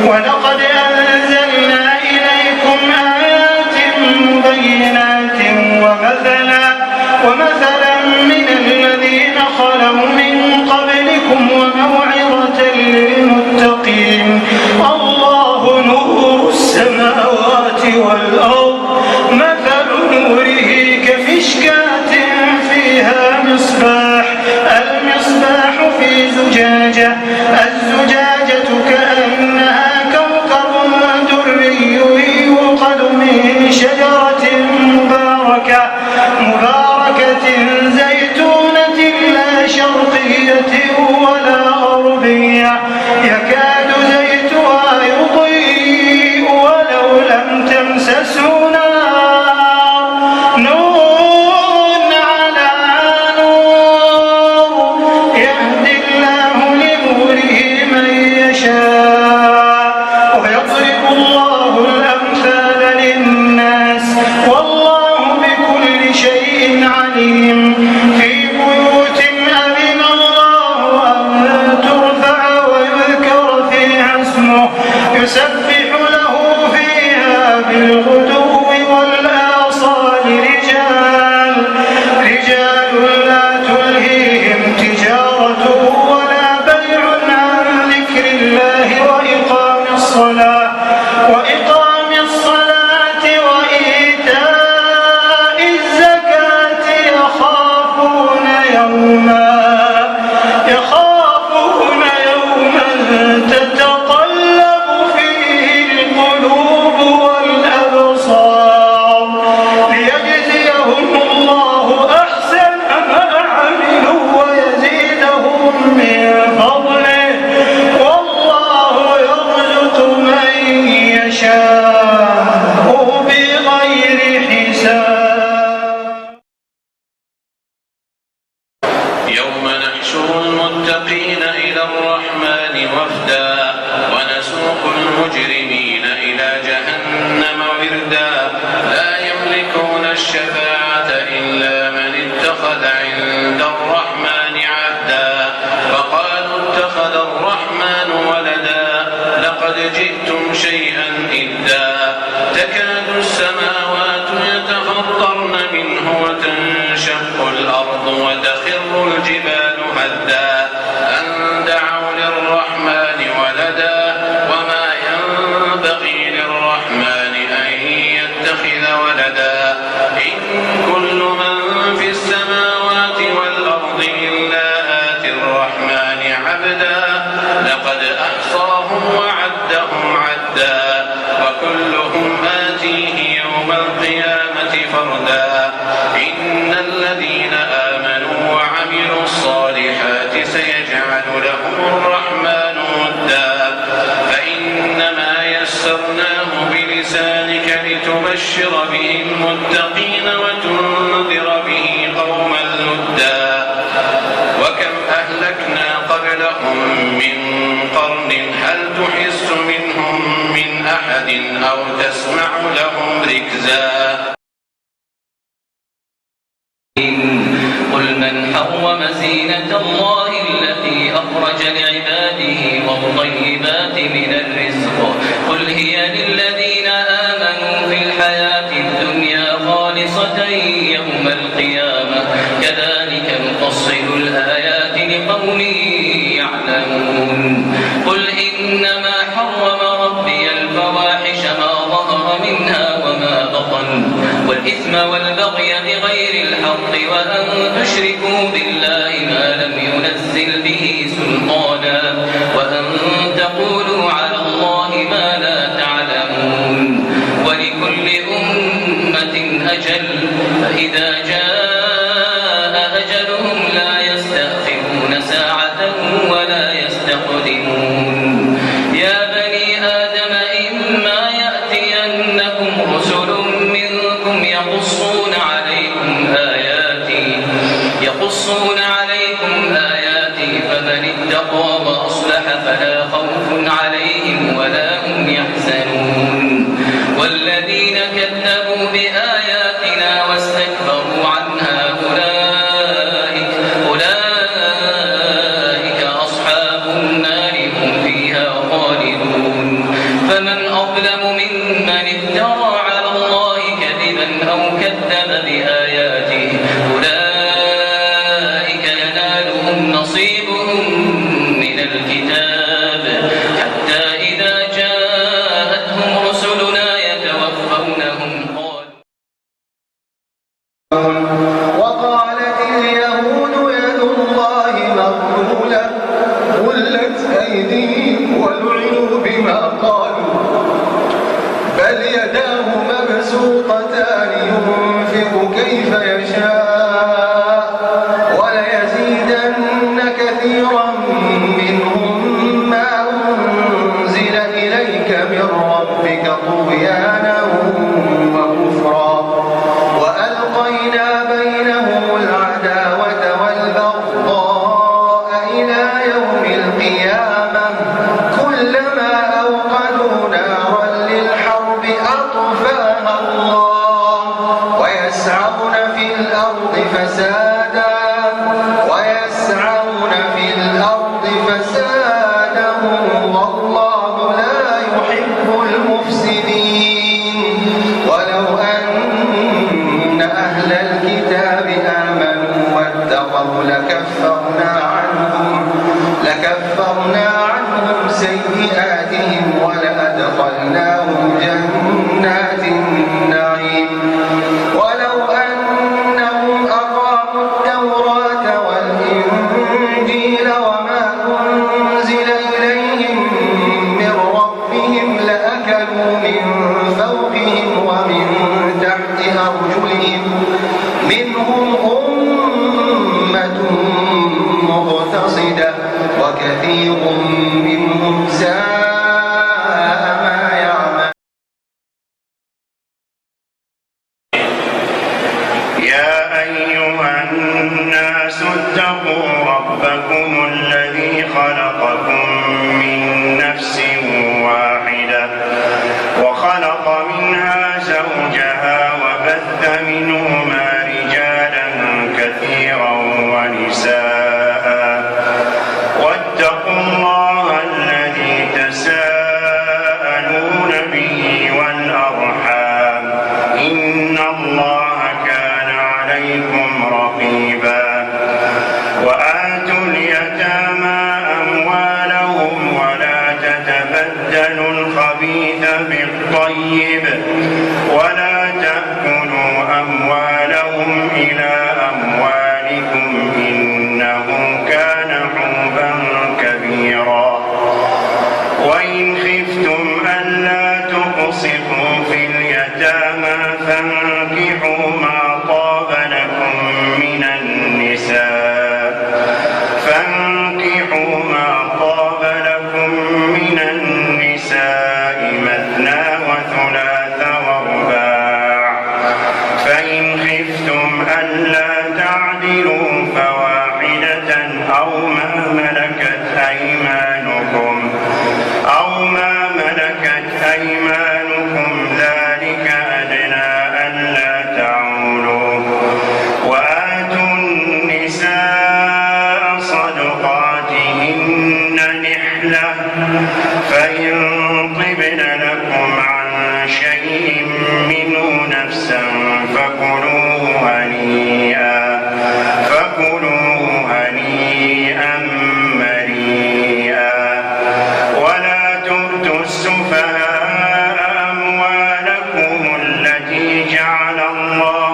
ولقد أنزلنا إليكم آيات مبينات ومثلا من الذين خلوا من قبلكم وموعظة للمتقين. الله نور السماوات والأرض، مثل نوره كمشكاة فيها مصباح، المصباح في زجاجة، الزجاجة كأنها كوكب دري يوقد من شجرة مباركة زيتونة لا شرقية ولا غربية، يكاد زيتها يضيء ولو لم تمسسه نار، نور على نور، يهدي الله لنوره من يشاء ويضرب الله الأمثال للناس والله بكل شيء عليم. في بيوت أذن الله أن ترفع ويذكر فيها اسمه يسبح له فيها بالغدو والآصال رجال لا تلهيهم تجارة ولا بيع عن ذكر الله وإقام الصلاة وإيتاء الزكاة يخافون يوما تتقلب فيه القلوب والأبصار ليجزيهم الله أحسن ما عملوا ويزيدهم من فضله والله يرزق من يشاء بغير حساب. يوم نحشر المتقين إلى الرحمن وفدا ونسوق المجرمين إلى جهنم وردا لا يملكون الشفاعة إلا من اتخذ عند الرحمن عهدا فقالوا اتخذ الرحمن ولدا لقد جئتم شيئا إدا تكاد السماوات يتفطرن منه وتنشق الأرض وتخر الجبال هدا أن دعوا للرحمن ولدا وما ينبغي للرحمن أن يتخذ ولدا إن كل من في السماوات والأرض إلا آتي الرحمن عبدا لقد أحصاهم وعدهم عدا وكلهم آتيه يوم القيامة فردا إن الذين آمنوا وعملوا الصالحات سيجعل لهم الرحمن ودا فإنما يسرناه بلسانك لتبشر به المتقين وتنذر به قوما لدا وكم أهلكنا قبلهم من قرن هل تحس منهم من أحد أو تسمع لهم ركزا. قل من حرم زينة الله التي أخرج لعباده والطيبات من الرزق قل هي للذين آمنوا في الحياة الدنيا خالصة يوم القيامة كذلك نفصل الآيات لقوم يعلمون. قل إنما حرم ربي الفواحش ما ظهر منها وما بطن والإثم والبغي بغير الحق وأن تشركوا بالله ما لم ينزل به سلطانا وأن تقولوا على الله ما لا تعلمون ولكل أمة أجل فإذا جاء أجلهم لا يستأخرون ساعة ولا يستقدمون. يا بني آدم إما يأتينكم رسل منكم يقصون عليكم آياتي فمن اتقى وأصلح فلا خوف عليهم ولا هم يحزنون. والذين كذبوا بآياتنا واستكبروا عنها أولئك أصحاب النار هم فيها خالدون. طغيانا وكفرا وألقينا بينهم العداوة والبغضاء إلى يوم القيامة كلما أوقدوا نارا للحرب أطفاها الله ويسعون في الأرض فسادا والله لا يحب المفسدين ولو أن أهل الكتاب آمنوا واتقوا لكفرنا عنهم سيئاتهم ولأدخلناهم جنات النعيم ولو أنهم أقاموا التوراة والإنجيل وما أنزل إليهم من ربهم لأكلوا من فوقهم ومن تحت أرجلهم منهم أمة مقتصدة وكثير منهم ساء ما يعملون. يا أيها الناس اتقوا ربكم الذي خلقكم من نفس واحدة وخلق منها زوجها وبث منهما رجالا كثيرا ونساء واتقوا الله الذي تساءلون به والأرحام إن الله كان عليكم رقيبا وآتوا اليتامى أموالهم ولا تتبدلوا الخبيث بالطيب ولا تأكلوا أموالهم إلى أموالكم إنه كان حوبا كبيرا وإن خفتم ألا تقسطوا في اليتامى فانكحوا ما طاب لكم من النساء مثنى وثلاث ورباع فإن خفتم ألا تعدلوا فواحدة أو ما ملكت أيمانكم ذلك أدنى ألا تعولوا وآتوا النساء صدقاتهن نحلة فإن طبن لكم عن شيء منه نفسا فكلوه هنيئا مريئا ولا تؤتوا السفهاء أموالكم التي جعل الله